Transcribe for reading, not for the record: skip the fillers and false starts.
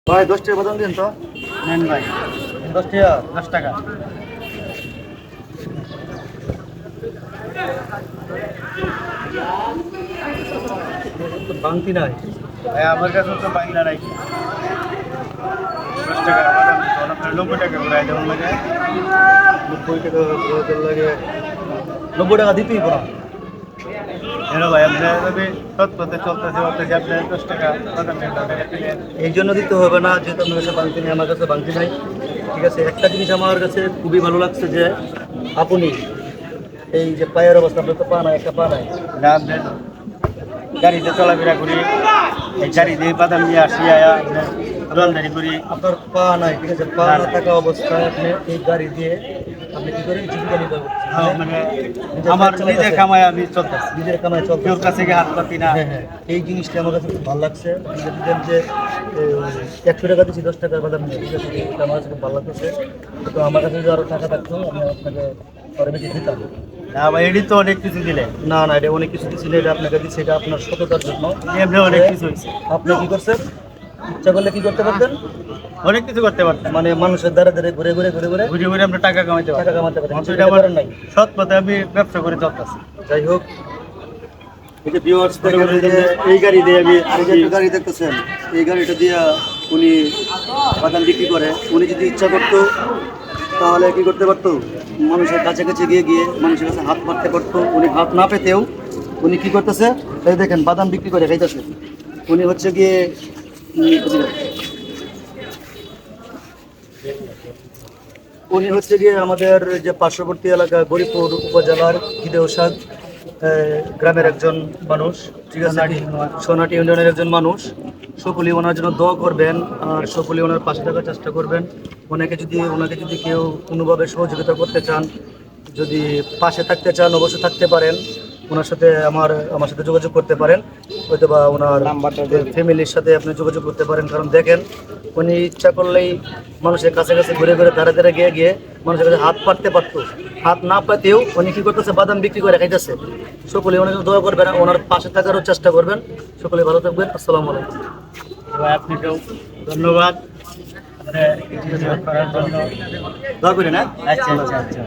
ভাই 10 টাকা বাদাম দিন তো। নেন ভাই 10 টাকা। 10 টাকা। ভাঙতি নাই। ভাই আমার কাছে তো বাংলা নাই। 10 টাকা বাদাম তখন আপনার 90 টাকা করে যেমন লাগে 90 টাকা প্রয়োজন লাগে। 90 টাকা দিতেই পারো। এলো ভাই আপনি এভাবে তৎপথে চলতেছে আপনি 10 টাকা বাদাম নেন এই জন্য দিতে হবে না, যেহেতু আপনার কাছে ভাঙতি নেই, আমার কাছে ভাঙতি নাই। ঠিক আছে, একটা জিনিস আমার কাছে খুবই ভালো লাগছে যে আপনি এই যে পায়ের অবস্থা, আপনার তো পা নাই, একটা পা নাই। আপনার গাড়িতে চলাফেরা করি, এই গাড়ি দিয়ে বাদাম নিয়ে আসি আপনার দোকানদারি করি। আপনার পা নাই, ঠিক আছে, পা না থাকা অবস্থায় আপনি এই গাড়ি দিয়ে আপনি কি করেন, জীবিকা নির্বাহ করছেন। মানে আমার নিজের কামায় আমি চলতেছি, নিজের কামাই চলতে কেউ কাছে গিয়ে হাত পাতি না। হ্যাঁ হ্যাঁ, এই জিনিসটা আমার কাছে খুব ভালো লাগছে। আপনি যে দিলেন যে 100 টাকা দিচ্ছি 10 টাকার বাদাম নিয়ে, ঠিক আছে, এটা আমার কাছে খুব ভালো লাগতেছে। তো আমার কাছে যদি আরও টাকা থাকতো আমি আপনাকে আরও বেশি দিতাম। না ভাই এটি তো অনেক কিছু দিলেন, না না, এটা অনেক কিছু দিচ্ছিল, এটা আপনাকে দিচ্ছে, এটা আপনার সততার জন্য। এমনি অনেক কিছু হয়েছে, আপনি কি করছেন, ইচ্ছা করলে কি করতে পারতেন, অনেক কিছু করতে পারতাম। মানে মানুষের দ্বারা দ্বারা ঘুরে ঘুরে ঘুরে ঘুরে ঘুরে ঘুরে আমরা টাকা কামাইতে টাকা পারতাম। কামাতে পারতেন, অথচ সেটা এটা আমার করেন নাই। সৎ পথে আমি ব্যবসা করে চলতেছি। যাই হোক, এই যে ভিউয়ার্স দেখেন এই যে এই গাড়ি দিয়ে আমি এই যে একটা গাড়ি দেখতেছেন, এই গাড়িটা দিয়ে উনি বাদাম বিক্রি করে। উনি যদি ইচ্ছা করতো তাহলে কি করতে পারতো, মানুষের কাছাকাছি গিয়ে গিয়ে মানুষের কাছে হাত পাততে পারতো। উনি হাত না পেতেও উনি কি করতেছে, এই দেখেন বাদাম বিক্রি করে খাইতেছে। উনি হচ্ছে গিয়ে উনি হচ্ছে গিয়ে আমাদের যে পার্শ্ববর্তী এলাকা গরিপুর উপজেলার হিদেউসাদ গ্রামের একজন মানুষ, ঠিক আছে, সোনাটি ইউনিয়নের একজন মানুষ। সকলেই ওনার জন্য দোয়া করবেন আর সকলেই ওনার পাশে থাকার চেষ্টা করবেন। ওনাকে যদি কেউ কোনোভাবে সহযোগিতা করতে চান, যদি পাশে থাকতে চান, অবশ্যই থাকতে পারেন। ওনার সাথে আমার সাথে যোগাযোগ করতে পারেন, হয়তো বা ওনার ফ্যামিলির সাথে আপনি যোগাযোগ করতে পারেন। কারণ দেখেন, উনি ইচ্ছা করলেই মানুষের কাছে কাছে ঘুরে ঘুরে ধারে ধারে গিয়ে গিয়ে মানুষের কাছে হাত পাততে পারতো। হাত না পাতেও উনি কি করতেছে, বাদাম বিক্রি করে খাইতেছে। সকলে ওনাকে দোয়া করবেন, ওনার পাশে থাকারও চেষ্টা করবেন। সকলে ভালো থাকবেন। আসসালামু আলাইকুম। আপনাকেও ধন্যবাদ করার জন্য। দোয়া করি না। আচ্ছা আচ্ছা আচ্ছা।